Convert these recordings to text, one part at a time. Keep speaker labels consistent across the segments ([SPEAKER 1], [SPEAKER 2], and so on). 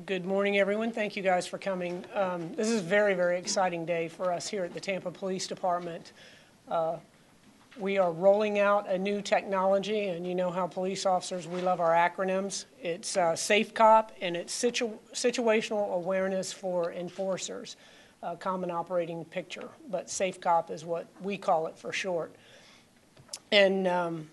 [SPEAKER 1] Good morning, everyone. Thank you guys for coming. This is a very, very exciting day for us here at the Tampa Police Department. We are rolling out a new technology, and you know how police officers, we love our acronyms. It's SAFECOP, and it's situational awareness for enforcers, common operating picture, but SAFECOP is what we call it for short. And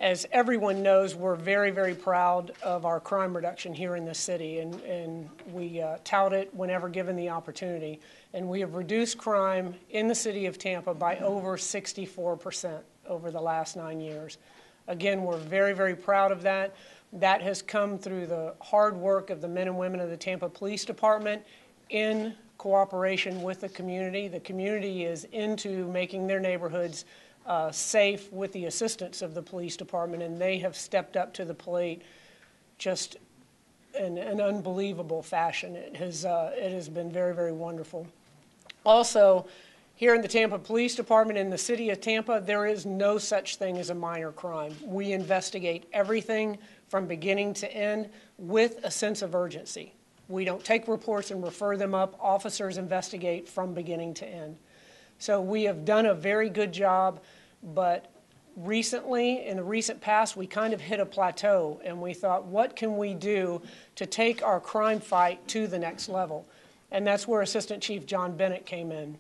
[SPEAKER 1] as everyone knows, we're very, very proud of our crime reduction here in the city, and we tout it whenever given the opportunity. And we have reduced crime in the city of Tampa by over 64% over the last 9 years. Again, we're very, very proud of that. That has come through the hard work of the men and women of the Tampa Police Department in cooperation with the community. The community is into making their neighborhoods safe with the assistance of the police department, and they have stepped up to the plate just in an unbelievable fashion. It has been very, very wonderful. Also, here in the Tampa Police Department in the city of Tampa, there is no such thing as a minor crime. We investigate everything from beginning to end with a sense of urgency. We don't take reports and refer them up. Officers investigate from beginning to end. So we have done a very good job, but recently, in the recent past, we kind of hit a plateau, and we thought, what can we do to take our crime fight to the next level? And that's where Assistant Chief John Bennett came in.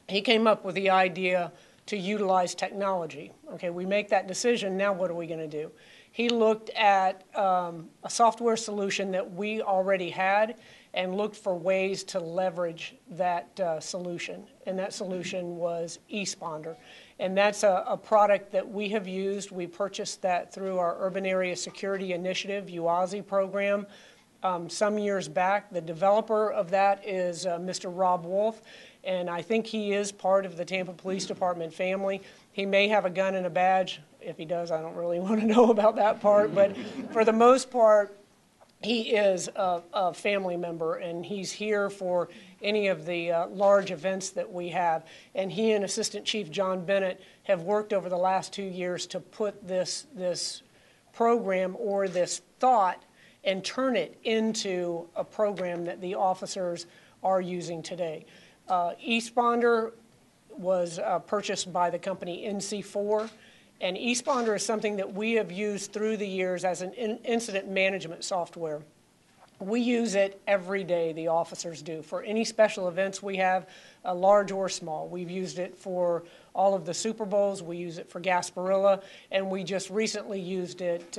[SPEAKER 1] He came up with the idea to utilize technology. Okay, we make that decision, now what are we going to do? He looked at a software solution that we already had and looked for ways to leverage that solution. And that solution was eSponder. And that's a product that we have used. We purchased that through our Urban Area Security Initiative, UASI program, some years back. The developer of that is Mr. Rob Wolf, and I think he is part of the Tampa Police Department family. He may have a gun and a badge. If he does, I don't really want to know about that part. But for the most part, he is a family member, and he's here for any of the large events that we have. And he and Assistant Chief John Bennett have worked over the last 2 years to put this program or this thought and turn it into a program that the officers are using today. eSponder was purchased by the company NC4. And eSponder is something that we have used through the years as an incident management software. We use it every day, the officers do, for any special events we have, large or small. We've used it for all of the Super Bowls. We use it for Gasparilla, and we just recently used it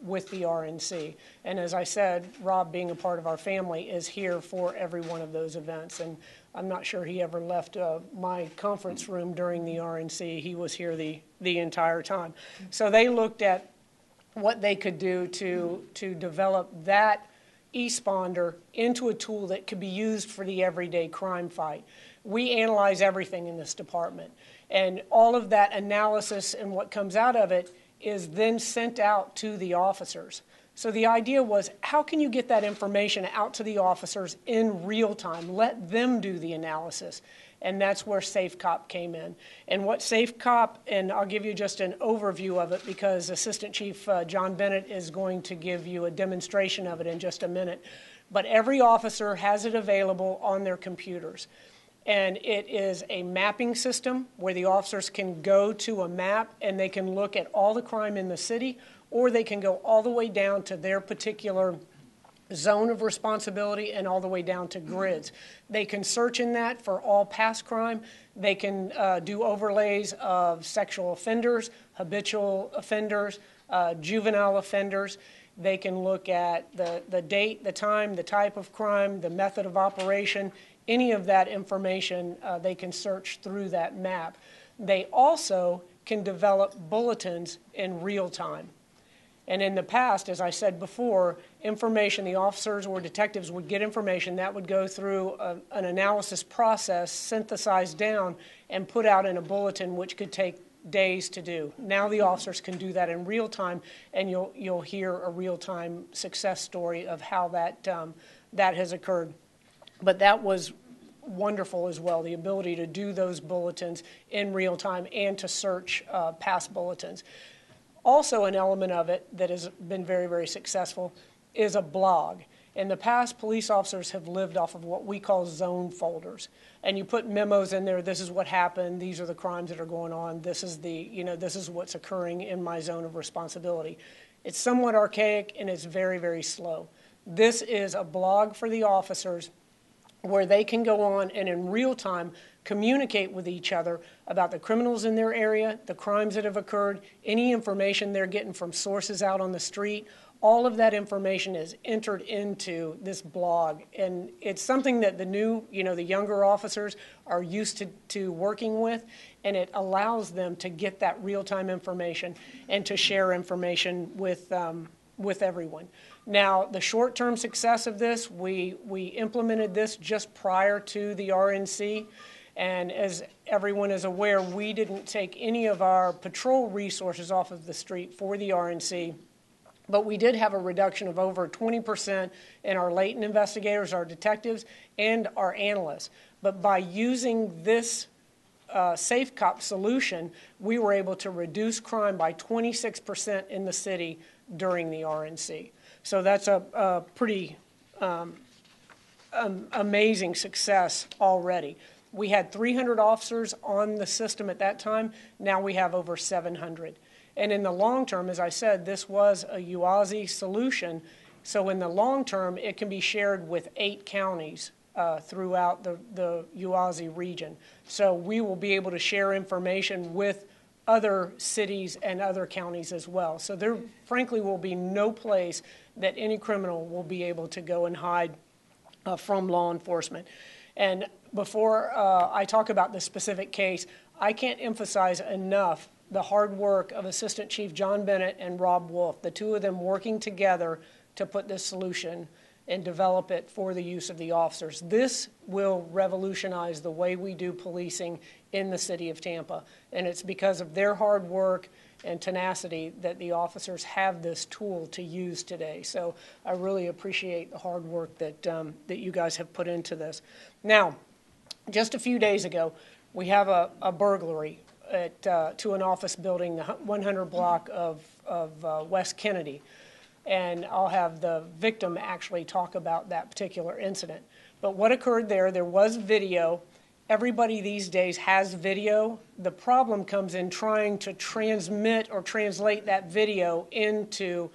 [SPEAKER 1] with the RNC. And as I said, Rob, being a part of our family, is here for every one of those events. And I'm not sure he ever left my conference room during the RNC. He was here the entire time. So they looked at what they could do to develop that eSponder into a tool that could be used for the everyday crime fight. We analyze everything in this department, and all of that analysis and what comes out of it is then sent out to the officers. So the idea was, how can you get that information out to the officers in real time? Let them do the analysis. And that's where SAFECOP came in. And what SAFECOP, and I'll give you just an overview of it because Assistant Chief John Bennett is going to give you a demonstration of it in just a minute. But every officer has it available on their computers. And it is a mapping system where the officers can go to a map and they can look at all the crime in the city, or they can go all the way down to their particular zone of responsibility and all the way down to grids. They can search in that for all past crime. They can do overlays of sexual offenders, habitual offenders, juvenile offenders. They can look at the date, the time, the type of crime, the method of operation. Any of that information they can search through that map. They also can develop bulletins in real time. And in the past, as I said before, information, the officers or detectives would get information that would go through an analysis process, synthesized down, and put out in a bulletin, which could take days to do. Now the officers can do that in real time, and you'll hear a real-time success story of how that has occurred. But that was wonderful as well, the ability to do those bulletins in real time and to search past bulletins. Also, an element of it that has been very, very successful is a blog. In the past, police officers have lived off of what we call zone folders. And you put memos in there, this is what happened, these are the crimes that are going on, this is this is what's occurring in my zone of responsibility. It's somewhat archaic and it's very, very slow. This is a blog for the officers where they can go on and in real time communicate with each other about the criminals in their area, the crimes that have occurred, any information they're getting from sources out on the street. All of that information is entered into this blog, and it's something that the new, the younger officers are used to working with, and it allows them to get that real-time information and to share information with everyone. Now, the short-term success of this, we implemented this just prior to the RNC, and as everyone is aware, we didn't take any of our patrol resources off of the street for the RNC. But we did have a reduction of over 20% in our latent investigators, our detectives, and our analysts. But by using this SAFECOP solution, we were able to reduce crime by 26% in the city during the RNC. So that's a pretty amazing success already. We had 300 officers on the system at that time. Now we have over 700. And in the long term, as I said, this was a UASI solution. So in the long term, it can be shared with 8 counties throughout the UASI region. So we will be able to share information with other cities and other counties as well. So there, frankly, will be no place that any criminal will be able to go and hide from law enforcement. And before I talk about this specific case, I can't emphasize enough the hard work of Assistant Chief John Bennett and Rob Wolf, the two of them working together to put this solution and develop it for the use of the officers. This will revolutionize the way we do policing in the city of Tampa, and it's because of their hard work and tenacity that the officers have this tool to use today. So I really appreciate the hard work that you guys have put into this. Now, just a few days ago, we have a burglary to an office building, the 100 block of West Kennedy. And I'll have the victim actually talk about that particular incident. But what occurred there was video. Everybody these days has video. The problem comes in trying to transmit or translate that video into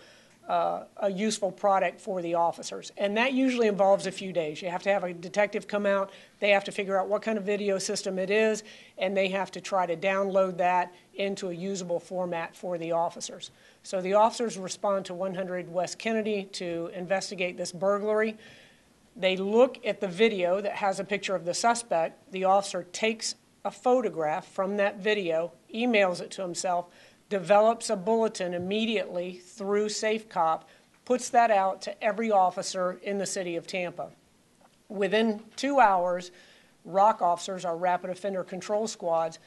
[SPEAKER 1] a useful product for the officers. And that usually involves a few days. You have to have a detective come out. They have to figure out what kind of video system it is, and they have to try to download that into a usable format for the officers. So the officers respond to 100 West Kennedy to investigate this burglary. They look at the video that has a picture of the suspect. The officer takes a photograph from that video, emails it to himself, develops a bulletin immediately through SAFECOP, puts that out to every officer in the city of Tampa. Within 2 hours, ROC officers, our Rapid Offender Control Squads,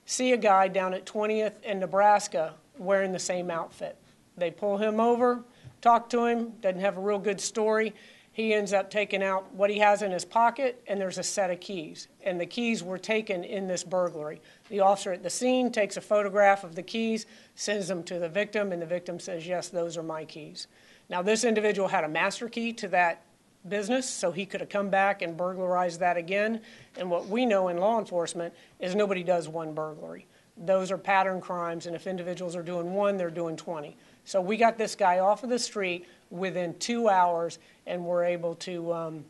[SPEAKER 1] see a guy down at 20th in Nebraska wearing the same outfit. They pull him over, talk to him, doesn't have a real good story. He ends up taking out what he has in his pocket, and there's a set of keys. And the keys were taken in this burglary. The officer at the scene takes a photograph of the keys, sends them to the victim, and the victim says, yes, those are my keys. Now, this individual had a master key to that business, so he could have come back and burglarized that again. And what we know in law enforcement is nobody does one burglary. Those are pattern crimes, and if individuals are doing one, they're doing 20. So we got this guy off of the street within 2 hours, and we're able to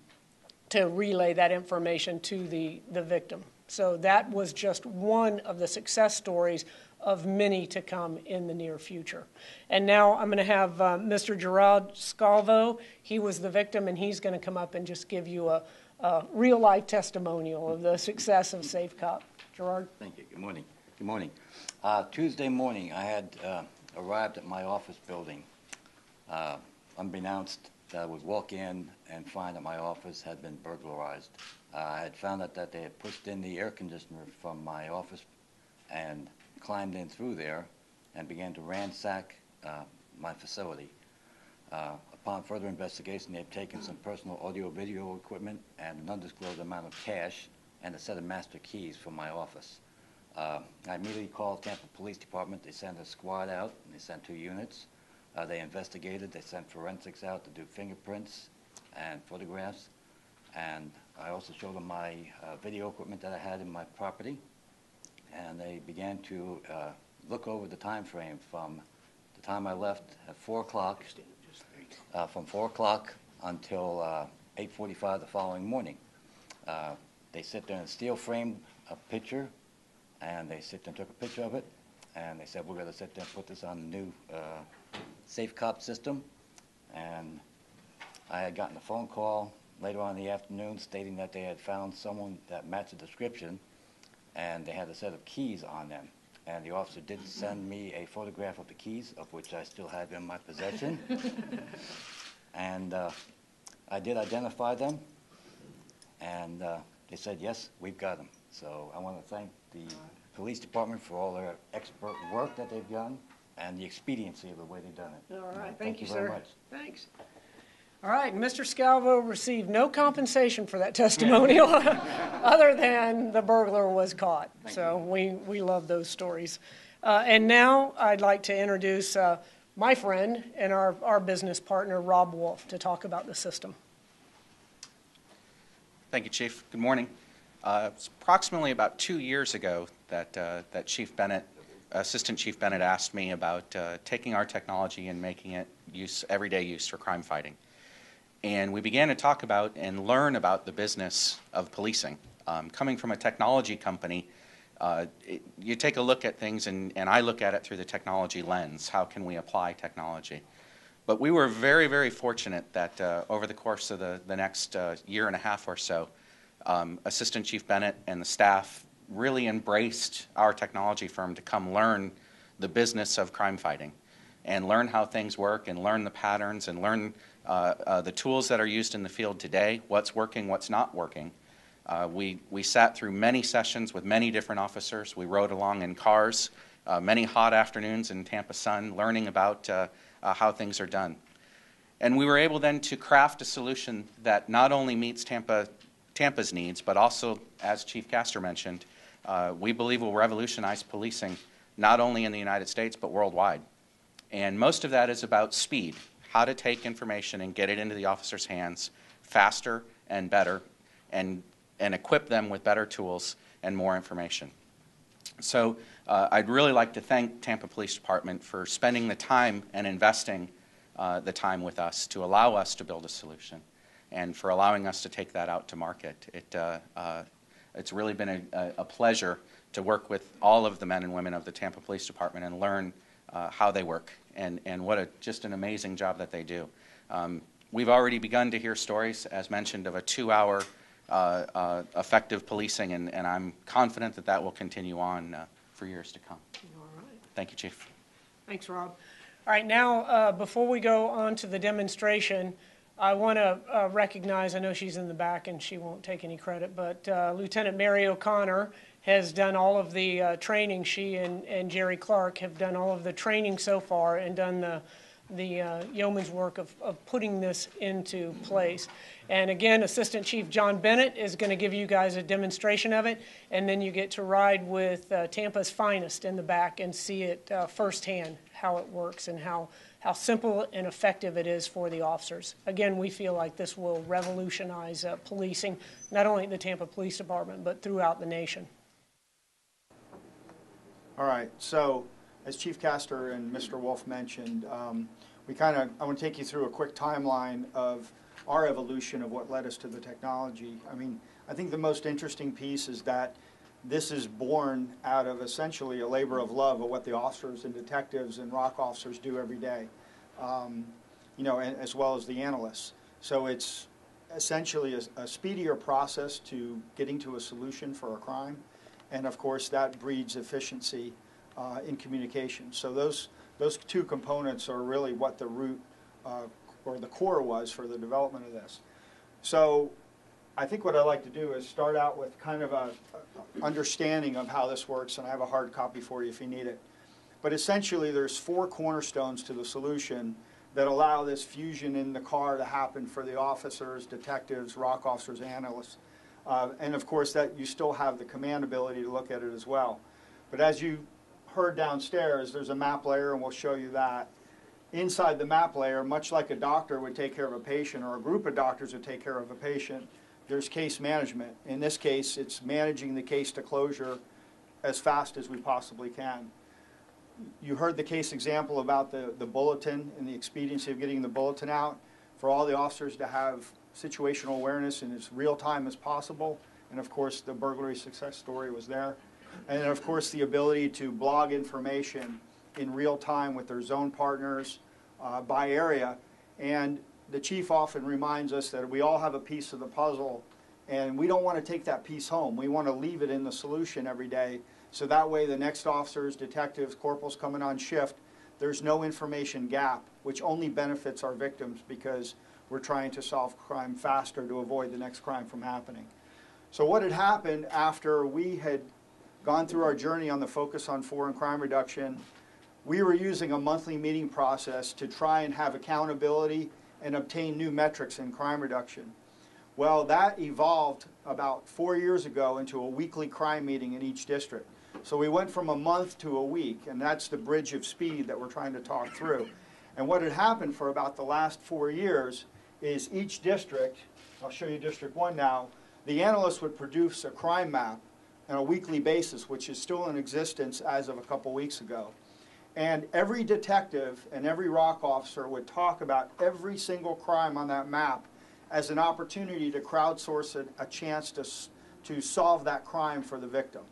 [SPEAKER 1] relay that information to the victim. So that was just one of the success stories of many to come in the near future. And now I'm going to have Mr. Gerard Scalvo. He was the victim, and he's going to come up and just give you a real-life testimonial of the success of SAFECOP. Gerard?
[SPEAKER 2] Thank you. Good morning. Good morning. Tuesday morning, I had arrived at my office building. Unbeknownst, that I would walk in and find that my office had been burglarized. I had found out that they had pushed in the air conditioner from my office and climbed in through there and began to ransack my facility. Upon further investigation, they had taken some personal audio-video equipment and an undisclosed amount of cash and a set of master keys from my office. I immediately called Tampa Police Department. They sent a squad out, and they sent 2 units. They investigated. They sent forensics out to do fingerprints and photographs. And I also showed them my video equipment that I had in my property. And they began to look over the time frame from the time I left at 4 o'clock, from 4 o'clock until 8:45 the following morning. They sit there and steel framed a picture, and they sit there and took a picture of it, and they said, we're going to sit there and put this on the new SAFECOP system. And I had gotten a phone call later on in the afternoon stating that they had found someone that matched the description, and they had a set of keys on them. And the officer did send me a photograph of the keys, of which I still have in my possession. And I did identify them, and they said, yes, we've got them. So I want to thank the police department for all their expert work that they've done and the expediency of the way they've done it.
[SPEAKER 1] All right,
[SPEAKER 2] Thank you very much. Thanks.
[SPEAKER 1] All right, Mr. Scalvo received no compensation for that testimonial other than the burglar was caught. So we love those stories. And now I'd like to introduce my friend and our business partner, Rob Wolf, to talk about the system.
[SPEAKER 3] Thank you, Chief. Good morning. It's approximately about 2 years ago that Assistant Chief Bennett asked me about taking our technology and making it everyday use for crime fighting. And we began to talk about and learn about the business of policing. Coming from a technology company, you take a look at things, and I look at it through the technology lens. How can we apply technology? But we were very, very fortunate that over the course of the next year and a half or so, Assistant Chief Bennett and the staff really embraced our technology firm to come learn the business of crime fighting and learn how things work and learn the patterns and learn the tools that are used in the field today, what's working, what's not working. We sat through many sessions with many different officers. We rode along in cars, many hot afternoons in Tampa sun, learning about how things are done. And we were able then to craft a solution that not only meets Tampa's needs, but also, as Chief Castor mentioned, we believe will revolutionize policing not only in the United States, but worldwide. And most of that is about speed, how to take information and get it into the officer's hands faster and better, and equip them with better tools and more information. So I'd really like to thank Tampa Police Department for spending the time and investing the time with us to allow us to build a solution and for allowing us to take that out to market. It's really been a pleasure to work with all of the men and women of the Tampa Police Department and learn how they work and what just an amazing job that they do. We've already begun to hear stories, as mentioned, of a 2-hour effective policing, and I'm confident that that will continue on for years to come.
[SPEAKER 1] All right.
[SPEAKER 3] Thank you, Chief.
[SPEAKER 1] Thanks, Rob. All right, now before we go on to the demonstration, I want to recognize, I know she's in the back and she won't take any credit, but Lieutenant Mary O'Connor has done all of the training. She and Jerry Clark have done all of the training so far and done the yeoman's work of putting this into place. And again, Assistant Chief John Bennett is going to give you guys a demonstration of it, and then you get to ride with Tampa's finest in the back and see it firsthand, how it works and how simple and effective it is for the officers. Again, we feel like this will revolutionize policing, not only at the Tampa Police Department, but throughout the nation.
[SPEAKER 4] All right, so as Chief Castor and Mr. Wolf mentioned, I want to take you through a quick timeline of our evolution of what led us to the technology. I mean, I think the most interesting piece is that this is born out of essentially a labor of love of what the officers and detectives and ROC officers do every day, as well as the analysts. So it's essentially a speedier process to getting to a solution for a crime, and of course that breeds efficiency in communication. So those two components are really what the root or the core was for the development of this. So I think what I'd like to do is start out with kind of a understanding of how this works, and I have a hard copy for you if you need it. But essentially there's 4 cornerstones to the solution that allow this fusion in the car to happen for the officers, detectives, ROC officers, analysts. And of course that you still have the command ability to look at it as well. But as you heard downstairs, there's a map layer, and we'll show you that. inside the map layer, much like a doctor would take care of a patient or a group of doctors would take care of a patient, there's case management. In this case, it's managing the case to closure as fast as we possibly can. You heard the case example about the bulletin and the expediency of getting the bulletin out for all the officers to have situational awareness in as real time as possible. And of course, the burglary success story was there. And then of course, the ability to blog information in real time with their zone partners by area. And the chief often reminds us that we all have a piece of the puzzle, and we don't want to take that piece home. We want to leave it in the solution every day, so that way the next officers, detectives, corporals coming on shift, there's no information gap, which only benefits our victims because we're trying to solve crime faster to avoid the next crime from happening. So what had happened after we had gone through our journey on the Focus on 4 and crime reduction, we were using a monthly meeting process to try and have accountability and obtain new metrics in crime reduction. Well, that evolved about 4 years ago into a weekly crime meeting in each district. So we went from a month to a week, and that's the bridge of speed that we're trying to talk through. And what had happened for about the last 4 years is each district, I'll show you District 1 now, the analyst would produce a crime map on a weekly basis, which is still in existence as of a couple weeks ago. And every detective and every ROC officer would talk about every single crime on that map as an opportunity to crowdsource a chance to solve that crime for the victim.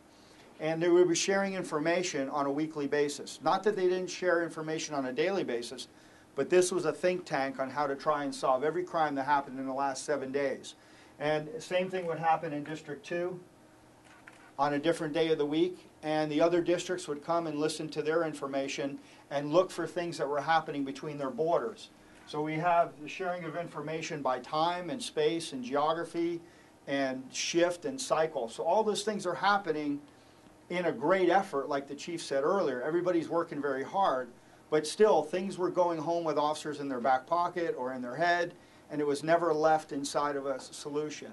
[SPEAKER 4] And they would be sharing information on a weekly basis. Not that they didn't share information on a daily basis, but this was a think tank on how to try and solve every crime that happened in the last 7 days. And same thing would happen in District 2 on a different day of the week, and the other districts would come and listen to their information and look for things that were happening between their borders. So we have the sharing of information by time and space and geography and shift and cycle. So all those things are happening in a great effort, like the chief said earlier. Everybody's working very hard, but still things were going home with officers in their back pocket or in their head, and it was never left inside of a solution.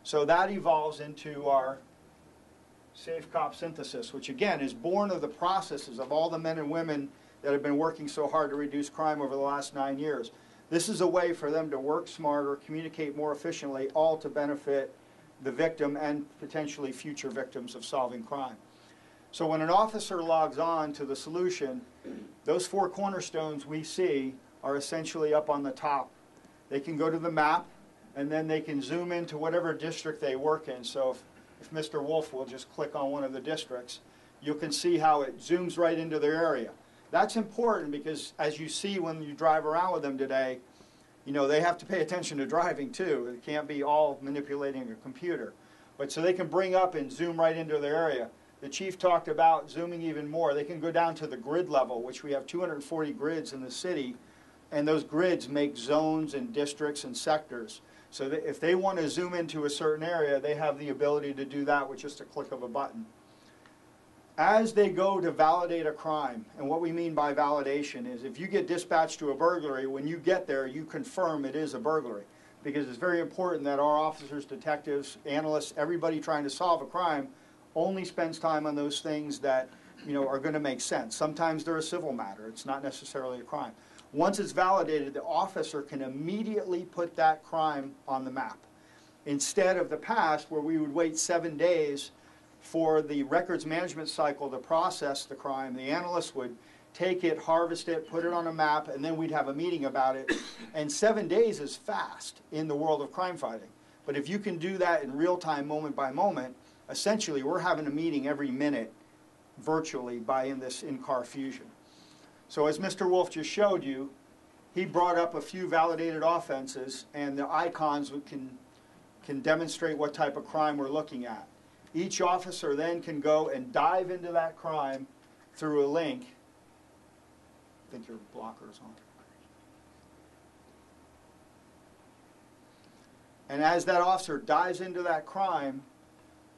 [SPEAKER 4] So that evolves into our SAFECOP synthesis, which again is born of the processes of all the men and women that have been working so hard to reduce crime over the last 9 years. This is a way for them to work smarter, communicate more efficiently, all to benefit the victim and potentially future victims of solving crime. So when an officer logs on to the solution, those 4 cornerstones we see are essentially up on the top. They can go to the map, and then they can zoom into whatever district they work in. So if Mr. Wolf will just click on one of the districts, you can see how it zooms right into their area. That's important because as you see when you drive around with them today, you know, they have to pay attention to driving too. It can't be all manipulating a computer. But so they can bring up and zoom right into their area. The chief talked about zooming even more. They can go down to the grid level, which we have 240 grids in the city, and those grids make zones and districts and sectors. So that if they want to zoom into a certain area, they have the ability to do that with just a click of a button. As they go to validate a crime, and what we mean by validation is if you get dispatched to a burglary, when you get there, you confirm it is a burglary. Because it's very important that our officers, detectives, analysts, everybody trying to solve a crime only spends time on those things that, you know, are going to make sense. Sometimes they're a civil matter. It's not necessarily a crime. Once it's validated, the officer can immediately put that crime on the map. Instead of the past where we would wait 7 days for the records management cycle to process the crime, the analyst would take it, harvest it, put it on a map, and then we'd have a meeting about it. And 7 days is fast in the world of crime fighting. But if you can do that in real time, moment by moment, essentially we're having a meeting every minute virtually in this in-car fusion. So as Mr. Wolf just showed you, he brought up a few validated offenses, and the icons can demonstrate what type of crime we're looking at. Each officer then can go and dive into that crime through a link. I think your blocker is on. And as that officer dives into that crime,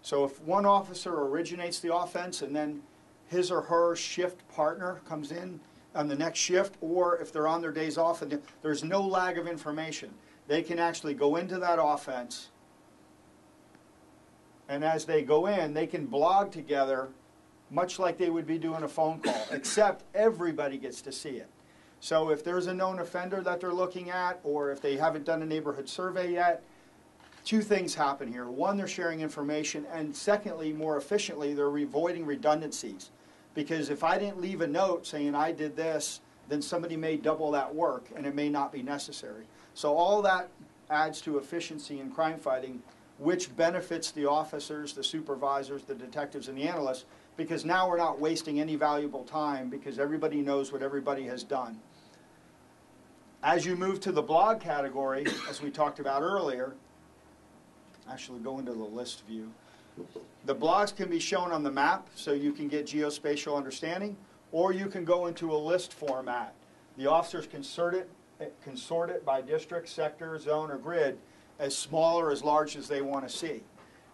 [SPEAKER 4] so if one officer originates the offense and then his or her shift partner comes in on the next shift, or if they're on their days off, and there's no lag of information. They can actually go into that offense, and as they go in, they can blog together much like they would be doing a phone call, except everybody gets to see it. So if there's a known offender that they're looking at, or if they haven't done a neighborhood survey yet, two things happen here. One, they're sharing information, and secondly, more efficiently, they're avoiding redundancies. Because if I didn't leave a note saying I did this, then somebody may double that work, and it may not be necessary. So all that adds to efficiency in crime fighting, which benefits the officers, the supervisors, the detectives, and the analysts, because now we're not wasting any valuable time because everybody knows what everybody has done. As you move to the blog category, as we talked about earlier, actually go into the list view. The blogs can be shown on the map so you can get geospatial understanding, or you can go into a list format. The officers can sort it by district, sector, zone, or grid as small or as large as they want to see.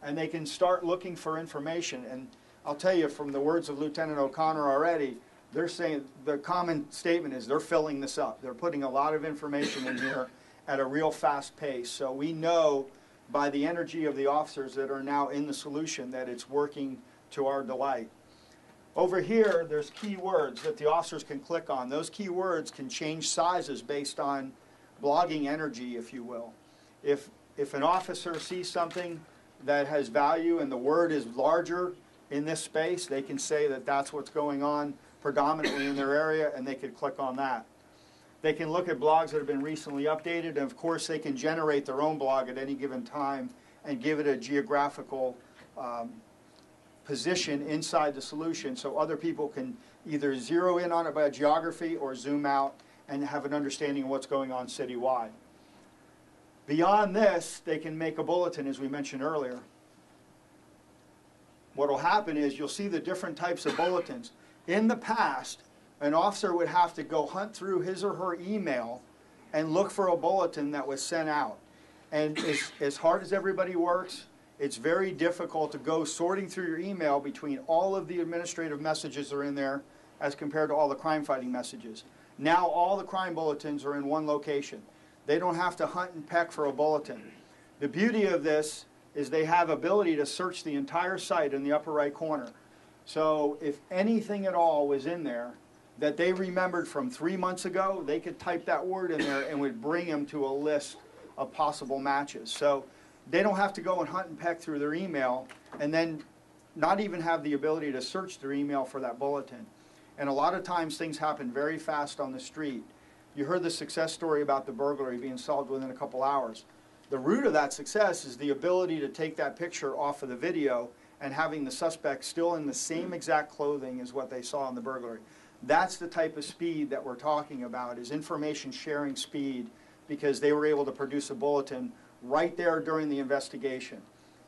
[SPEAKER 4] And they can start looking for information. And I'll tell you from the words of Lieutenant O'Connor already, they're saying the common statement is they're filling this up. They're putting a lot of information in here at a real fast pace. So we know by the energy of the officers that are now in the solution that it's working to our delight. Over here, there's keywords that the officers can click on. Those keywords can change sizes based on blogging energy, if you will. If an officer sees something that has value and the word is larger in this space, they can say that that's what's going on predominantly in their area, and they could click on that. They can look at blogs that have been recently updated, and of course they can generate their own blog at any given time and give it a geographical position inside the solution so other people can either zero in on it by geography or zoom out and have an understanding of what's going on citywide. Beyond this, they can make a bulletin, as we mentioned earlier. What will happen is you'll see the different types of bulletins. In the past, an officer would have to go hunt through his or her email and look for a bulletin that was sent out. And as hard as everybody works, it's very difficult to go sorting through your email between all of the administrative messages that are in there as compared to all the crime fighting messages. Now all the crime bulletins are in one location. They don't have to hunt and peck for a bulletin. The beauty of this is they have ability to search the entire site in the upper right corner. So if anything at all was in there that they remembered from 3 months ago, they could type that word in there and would bring them to a list of possible matches. So they don't have to go and hunt and peck through their email and then not even have the ability to search their email for that bulletin. And a lot of times things happen very fast on the street. You heard the success story about the burglary being solved within a couple hours. The root of that success is the ability to take that picture off of the video and having the suspect still in the same exact clothing as what they saw in the burglary. That's the type of speed that we're talking about, is information sharing speed, because they were able to produce a bulletin right there during the investigation.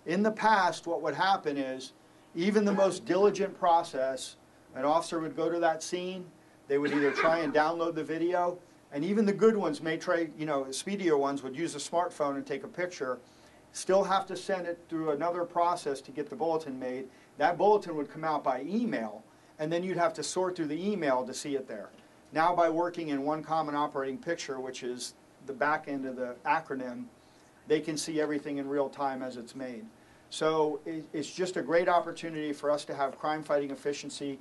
[SPEAKER 4] In the past, what would happen is, even the most diligent process, an officer would go to that scene, they would either try and download the video, and even the good ones may try, speedier ones would use a smartphone and take a picture, still have to send it through another process to get the bulletin made. That bulletin would come out by email, and then you'd have to sort through the email to see it there. Now by working in one common operating picture, which is the back end of the acronym, they can see everything in real time as it's made. So it's just a great opportunity for us to have crime fighting efficiency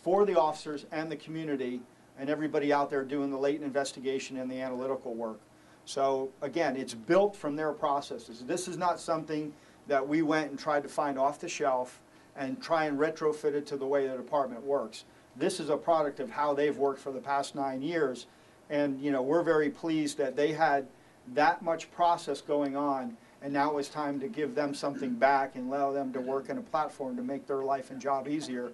[SPEAKER 4] for the officers and the community and everybody out there doing the latent investigation and the analytical work. So again, it's built from their processes. This is not something that we went and tried to find off the shelf and try and retrofit it to the way the department works. This is a product of how they've worked for the past 9 years. And we're very pleased that they had that much process going on, and now it's time to give them something back and allow them to work in a platform to make their life and job easier.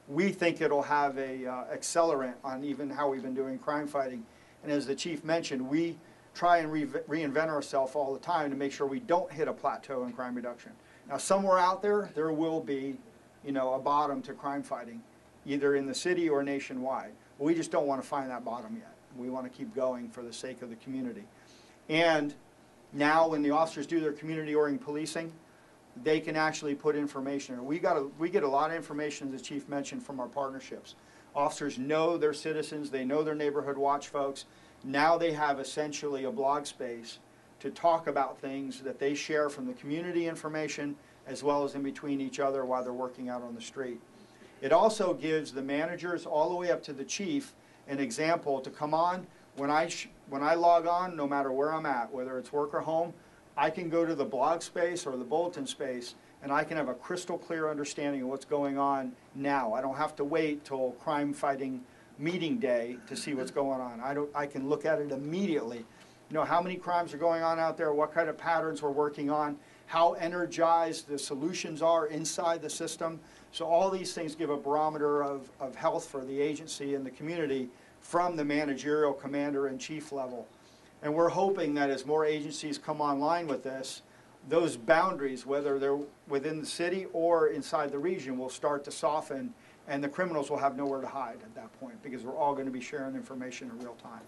[SPEAKER 4] We think it'll have a accelerant on even how we've been doing crime fighting. And as the chief mentioned, we try and reinvent ourselves all the time to make sure we don't hit a plateau in crime reduction. Now, somewhere out there will be, a bottom to crime fighting, either in the city or nationwide. We just don't want to find that bottom yet. We want to keep going for the sake of the community. And now when the officers do their community-oriented policing, they can actually put information in. We get a lot of information, as the chief mentioned, from our partnerships. Officers know their citizens, they know their neighborhood watch folks. Now they have essentially a blog space to talk about things that they share from the community information as well as in between each other while they're working out on the street. It also gives the managers all the way up to the chief an example to come on. When I log on, no matter where I'm at, whether it's work or home, I can go to the blog space or the bulletin space, and I can have a crystal clear understanding of what's going on now. I don't have to wait till crime fighting meeting day to see what's going on. I can look at it immediately. You know, how many crimes are going on out there, what kind of patterns we're working on, how energized the solutions are inside the system. So all these things give a barometer of health for the agency and the community from the managerial commander-in-chief level. And we're hoping that as more agencies come online with this, those boundaries, whether they're within the city or inside the region, will start to soften, and the criminals will have nowhere to hide at that point, because we're all going to be sharing information in real time.